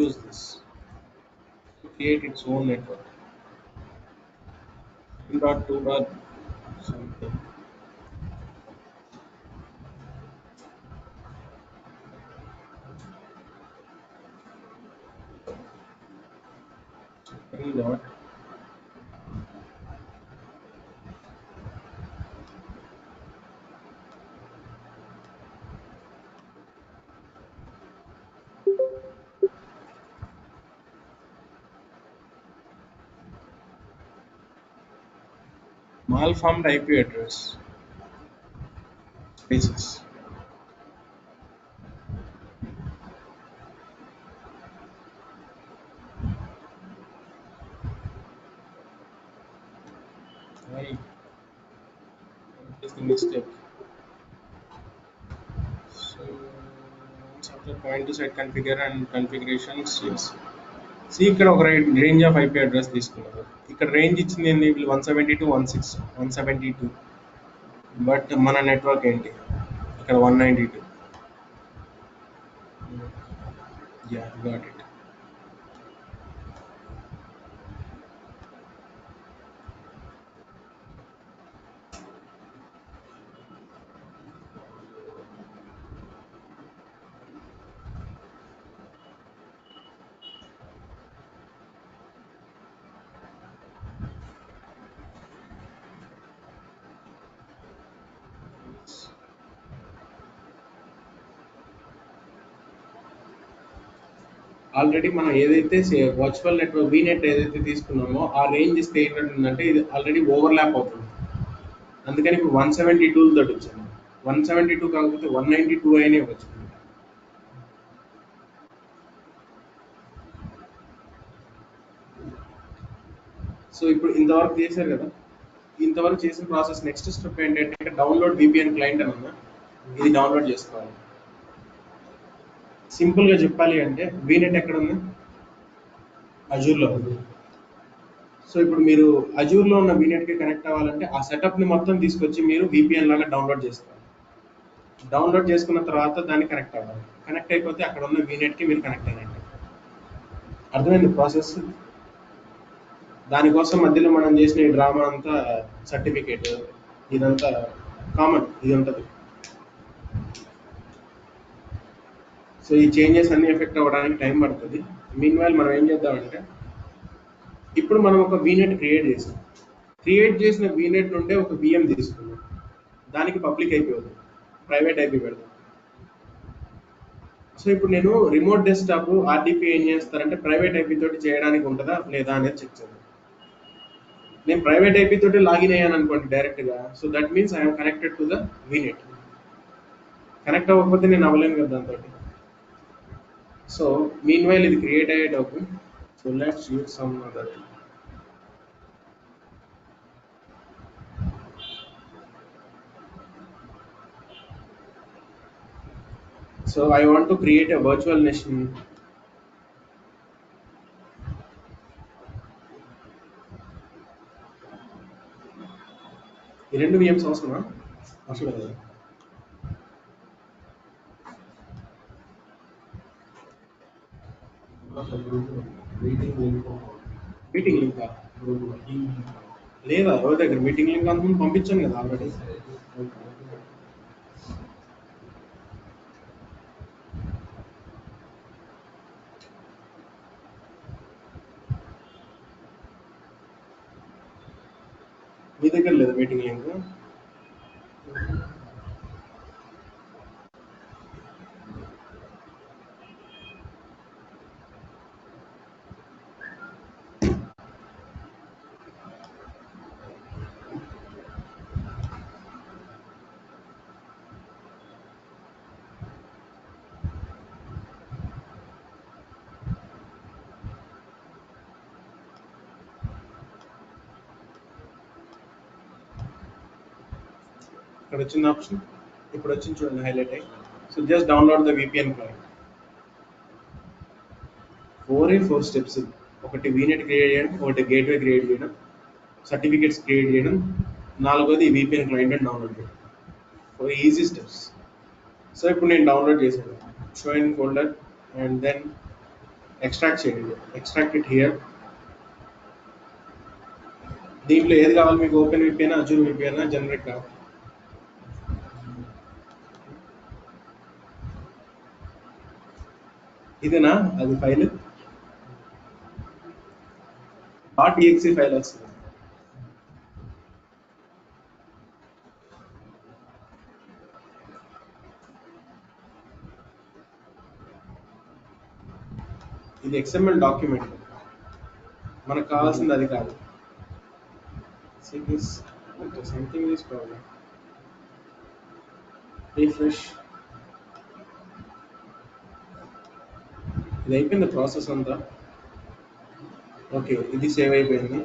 use this to create its own network. 2.2 dot something. Three dot malformed IP address spaces. Why is the mistake? So once after point to set configure and configurations, yes. See ఇక్కడ ఒక range of IP address తీసుకున్నారు. ఇక్కడ range ఇచ్చింది ఏంటి? వీళ్ళు 172.168 172, but మన network ఏంటి ఇక్కడ 192. Yeah got it. ఆల్రెడీ మనం ఏదైతే వర్చువల్ నెట్వర్క్ వీనెట్ ఏదైతే తీసుకున్నామో ఆ రేంజ్ ఇస్తే ఏంటంటే ఇది ఆల్రెడీ ఓవర్లాప్ అవుతుంది. అందుకని ఇప్పుడు 172 తోటి వచ్చాను. 172 కాకపోతే 192 అయినా వచ్చింది. సో ఇప్పుడు ఇంతవరకు చేశారు కదా, ఇంతవరకు చేసిన ప్రాసెస్ నెక్స్ట్ స్టెప్ ఏంటంటే డౌన్లోడ్ విపిఎన్ క్లయింట్ అని ఉందా, ఇది డౌన్లోడ్ చేసుకోవాలి. సింపుల్ గా చెప్పాలి అంటే వీనెట్ ఎక్కడ ఉంది? అజూర్లో ఉంది. సో ఇప్పుడు మీరు అజూర్లో ఉన్న వీనెట్ కి కనెక్ట్ అవ్వాలంటే ఆ సెటప్ ని మొత్తం తీసుకొచ్చి మీరు విపిఎన్ లాగా డౌన్లోడ్ చేసుకోవాలి. డౌన్లోడ్ చేసుకున్న తర్వాత దాన్ని కనెక్ట్ అవ్వాలి. కనెక్ట్ అయిపోతే అక్కడ ఉన్న వీనెట్ కి మీరు కనెక్ట్ అయినట్టు. అర్థమైంది ప్రాసెస్? దానికోసం మధ్యలో మనం చేసిన ఈ డ్రామా అంతా సర్టిఫికేట్ ఇదంతా కామన్, ఇది ఉంటుంది. సో ఈ చేంజెస్ అన్ని ఎఫెక్ట్ అవ్వడానికి టైం పడుతుంది. మీన్ వైల్ మనం ఏం చేద్దామంటే ఇప్పుడు మనం ఒక వీనెట్ క్రియేట్ చేసాం. క్రియేట్ చేసిన వీనెట్ నుండే ఒక విఎం తీసుకున్నాం, దానికి పబ్లిక్ ఐపీ వద్దు, ప్రైవేట్ ఐపీ పెడదాం. సో ఇప్పుడు నేను రిమోట్ డెస్క్టాప్ ఆర్డిపి ఏం చేస్తారంటే ప్రైవేట్ ఐపీ తోటి చేయడానికి ఉంటుందా లేదా అనేది చెక్ చేద్దాం. నేను ప్రైవేట్ ఐపీ తోటి లాగిన్ అయ్యాను అనుకోండి డైరెక్ట్ గా, so that means I'm connected to the vignette. Connect అవ్వకపోతే నేను అవ్వలేను కదా దాంతో. సో మీన్ వైల్ ఇది క్రియేట్ అయ్యేటప్పుడు, so let's use some other. So I want to create a virtual machine. ఈ రెండు విఎమ్స్ అవసరమా? అవసరం లేదు. మీటింగ్ లింక్ లేదా ఎవరి దగ్గర? మీటింగ్ లింక్ అంతకుముందు పంపించాను కదా ఆల్రెడీ. మీ దగ్గర లేదా మీటింగ్ లింక్? ఇక్కడ వచ్చింది ఆప్షన్ ఇప్పుడు వచ్చింది చూడండి హైలైట్ అయ్యి. So just download the VPN client. 4 steps. ఒకటి వీనెట్ క్రియేట్ చేయడం, ఒకటి గేట్వే క్రియేట్ చేయడం, సర్టిఫికేట్స్ క్రియేట్ చేయడం, నాలుగోది విపిఎన్ క్లయింట్ డౌన్లోడ్ చేయడం. 4 ఈజీ స్టెప్స్. సో ఇప్పుడు నేను డౌన్లోడ్ చేశాను. Show in folder and then extract చేయండి. Extract it here. దీంట్లో ఏది కావాలి మీకు? Open VPN, Azure VPN, generic కావాలి? ఇదేనా అది ఫైల్? .exe ఫైల్ వస్తుంది. ఇది XML డాక్యుమెంట్. మనకు కావాల్సింది అది కాదు. See this, something is problem. Refresh. ఇది అయిపోయింది ప్రాసెస్ అంతా. ఓకే, ఇది సేవ్ అయిపోయింది.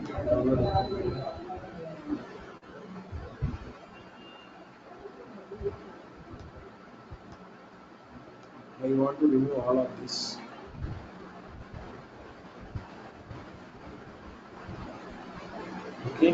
I want to remove all of this. Okay.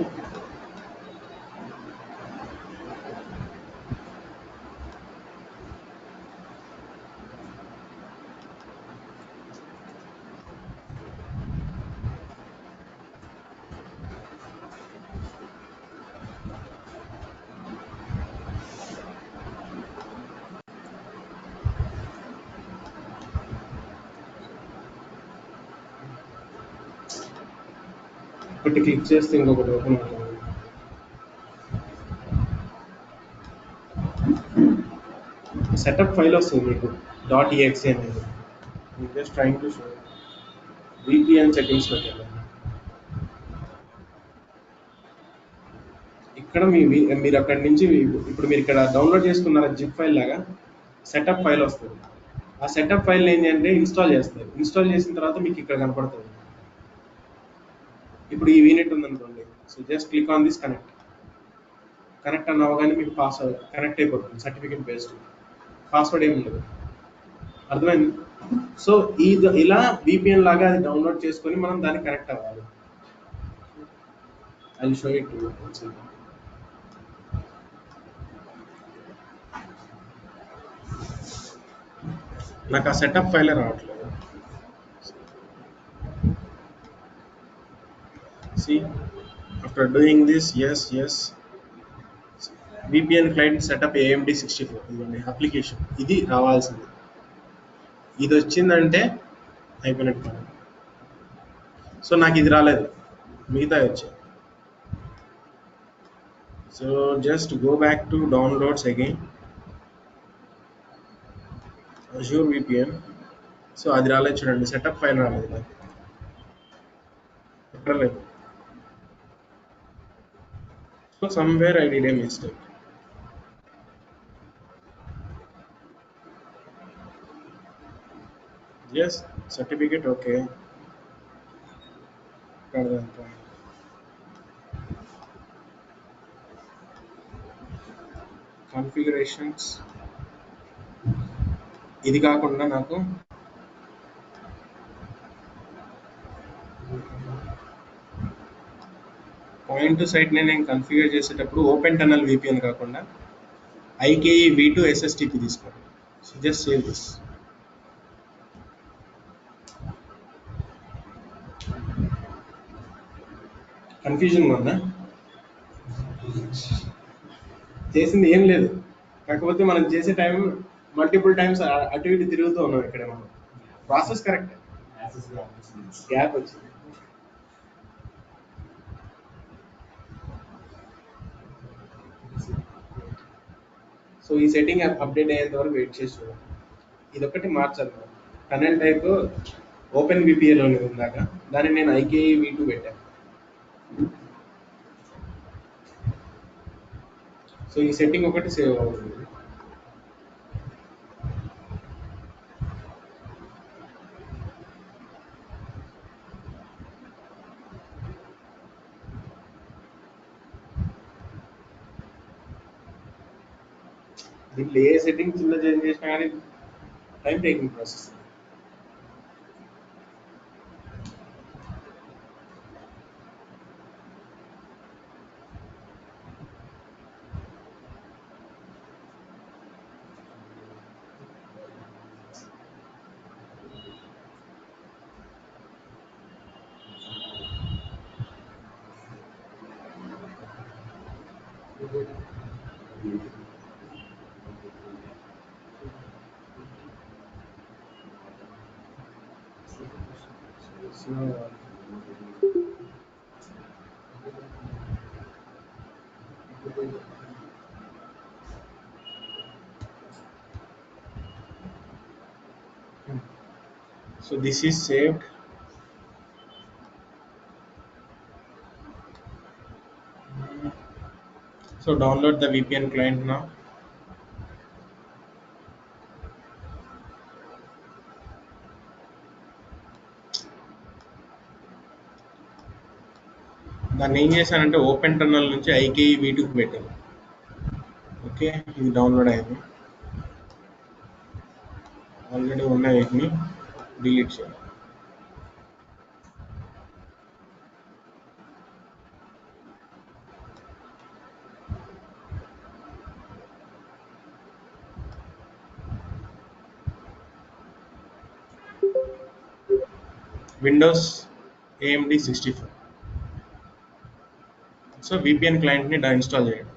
ఒకటి క్లిక్ చేస్తే ఇంకొకటి ఓపెన్ అవుతుంది. సెటప్ ఫైల్ వస్తుంది మీకు .exe అనేది. Just trying to show. VPN సెట్టింగ్స్లోకి వెళ్ళండి. ఇక్కడ మీరు అక్కడి నుంచి ఇప్పుడు మీరు ఇక్కడ డౌన్లోడ్ చేసుకున్న జిప్ ఫైల్ లాగా సెటప్ ఫైల్ వస్తుంది. ఆ సెటప్ ఫైల్ ఏంటి అంటే ఇన్స్టాల్ చేస్తారు. ఇన్స్టాల్ చేసిన తర్వాత మీకు ఇక్కడ కనపడుతుంది. ఇప్పుడు ఈ వీనెట్ ఉందనుకోండి. So just click on this connect. Connect అన్న అవగానే మీకు పాస్వర్డ్ కనెక్ట్ అయిపోతుంది. సర్టిఫికేట్ బేస్డ్ పాస్వర్డ్ ఏమి ఉండదు. అర్థమైంది? సో ఇలా VPN లాగా అది డౌన్లోడ్ చేసుకొని మనం దానికి కనెక్ట్ అవ్వాలి. I will show it to you. నాకు ఆ సెటప్ ఫైలే రావట్లేదు. See, after doing this, yes. VPN client setup AMD64. ఇదండి అప్లికేషన్. ఇది రావాల్సింది. ఇది వచ్చిందంటే అయిపోయినట్టు. సో నాకు ఇది రాలేదు, మిగతా వచ్చాయి. So just go back to downloads again. Azure VPN. So అది రాలేదు చూడండి, సెటప్ ఫైల్ రాలేదు. ఎక్కడ లేదు. So somewhere I did a mistake. Yes, certificate okay. Configurations ఇది కాకుండా నాకు పాయింట్ టు సైట్ నేను కన్ఫిగర్ చేసేటప్పుడు ఓపెన్ టనల్ VPN కాకుండా IKE V2 SSTP తీసుకోండి. So just save this. Confusion ఉందా? చేసింది ఏం లేదు, కాకపోతే మనం చేసే టైం మల్టిపుల్ టైమ్స్ అటు ఇటు తిరుగుతూ ఉన్నాం. ఇక్కడ మనం ప్రాసెస్ కరెక్ట్, గ్యాప్ వచ్చింది. సో ఈ సెట్టింగ్ అప్డేట్ అయ్యేంత వరకు వెయిట్ చేసి చూడండి. ఇదొకటి మార్చాలి మనం. టనల్ టైప్ ఓపెన్ VPNలోనే ఉందాక, దాన్ని నేను IKE V2 పెట్టాను. సో ఈ సెట్టింగ్ ఒకటి సేవ్ అవుతుంది. దీంట్లో ఏ సెట్టింగ్ చిన్న చేంజ్ చేసినా కానీ time taking process. So this is saved. So download the VPN client now. దాన్ని ఏం చేశానంటే ఓపెన్ టర్నల్ నుంచి ఐకేఈ V2కి పెట్టాను. ఓకే, ఇది డౌన్లోడ్ అయింది. ఆల్రెడీ ఉన్న వీటిని డిలీట్ చేయాలి. Windows AMD 64. సో VPN క్లయింట్ని ఇన్స్టాల్ చేయండి.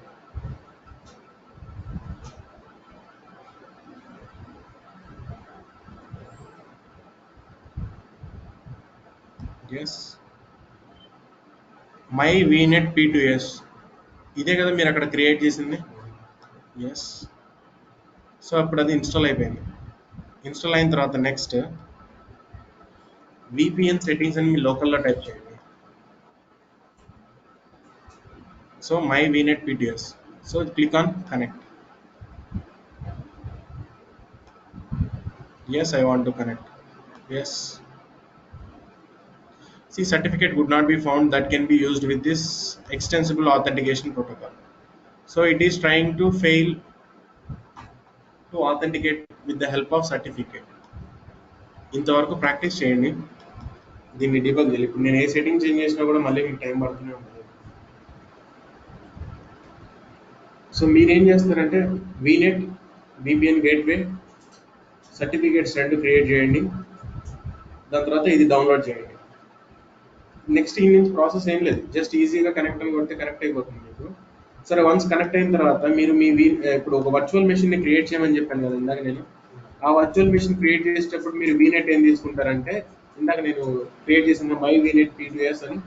ఎస్, మై VNet P2S ఇదే కదా మీరు అక్కడ క్రియేట్ చేసింది. ఎస్, సో అప్పుడు అది ఇన్స్టాల్ అయిపోయింది. ఇన్స్టాల్ అయిన తర్వాత నెక్స్ట్ VPN సెట్టింగ్స్ అని మీ లోకల్లో టైప్ చేయండి. So my VNet P2S. So click on connect. Yes, I want to connect. Yes. See, certificate would not be found that can be used with this extensible authentication protocol. So it is trying to fail to authenticate with the help of certificate. ఇంతవరకు practice చేయండి, దీన్ని debug చేయాలి. ఇప్పుడు నేను ఏ setting change చేసినా కూడా మళ్ళీ మీకు టైం పడుతూనే ఉంటుంది. సో మీరేం చేస్తారంటే VNet VPN గేట్వే సర్టిఫికేట్స్ రెండు క్రియేట్ చేయండి. దాని తర్వాత ఇది డౌన్లోడ్ చేయండి. నెక్స్ట్ ఈ నుంచి ప్రాసెస్ ఏం లేదు, జస్ట్ ఈజీగా కనెక్ట్ అని కొడితే కనెక్ట్ అయిపోతుంది మీకు. సరే, వన్స్ కనెక్ట్ అయిన తర్వాత మీరు ఇప్పుడు ఒక వర్చువల్ మెషిన్ని క్రియేట్ చేయమని చెప్పాను కదా ఇందాక నేను. ఆ వర్చువల్ మెషిన్ క్రియేట్ చేసేటప్పుడు మీరు VNet ఏం తీసుకుంటారంటే, ఇందాక నేను క్రియేట్ చేసిన మై VNet P2S అని,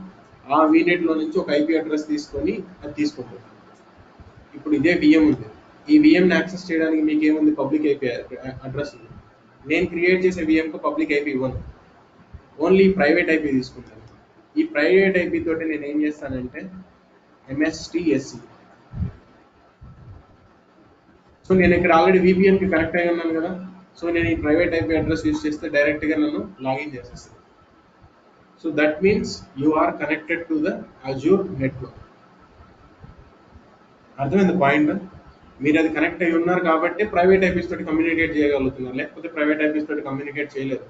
ఆ VNet లో నుంచి ఒక IP అడ్రస్ తీసుకొని అది తీసుకుంటారు. ఇప్పుడు ఇదే VM ఉంది. ఈ VMని యాక్సెస్ చేయడానికి మీకు ఏముంది, పబ్లిక్ IP అడ్రస్ ఉంది. నేను క్రియేట్ చేసే VMకు పబ్లిక్ IP ఇవ్వను, ఓన్లీ ప్రైవేట్ IP తీసుకుంటాను. ఈ ప్రైవేట్ IP తోటి నేను ఏం చేస్తానంటే MSTSC. సో నేను ఇక్కడ ఆల్రెడీ VPNకి కనెక్ట్ అయి ఉన్నాను కదా. సో నేను ఈ ప్రైవేట్ IP అడ్రస్ యూస్ చేస్తే డైరెక్ట్గా నన్ను లాగిన్ చేసేస్తాను. So that means you are connected to the Azure network. అర్థమైంది పాయింట్? మీరు అది కనెక్ట్ అయి ఉన్నారు కాబట్టి ప్రైవేట్ IPs తోటి కమ్యూనికేట్ చేయగలుగుతున్నారు, లేకపోతే ప్రైవేట్ IPs తోటి కమ్యూనికేట్ చేయలేదు.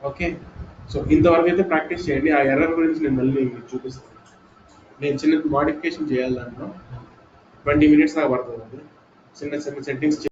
ఓకే, సో ఇంతవరకు అయితే ప్రాక్టీస్ చేయండి. ఆ ఎర్రర్ గురించి నేను మళ్ళీ మీకు చూపిస్తాను. నేను చిన్న మోడిఫికేషన్ చేయాలి, దాంట్లో 20 minutes దాకా పడుతుంది. చిన్న చిన్న సెట్టింగ్స్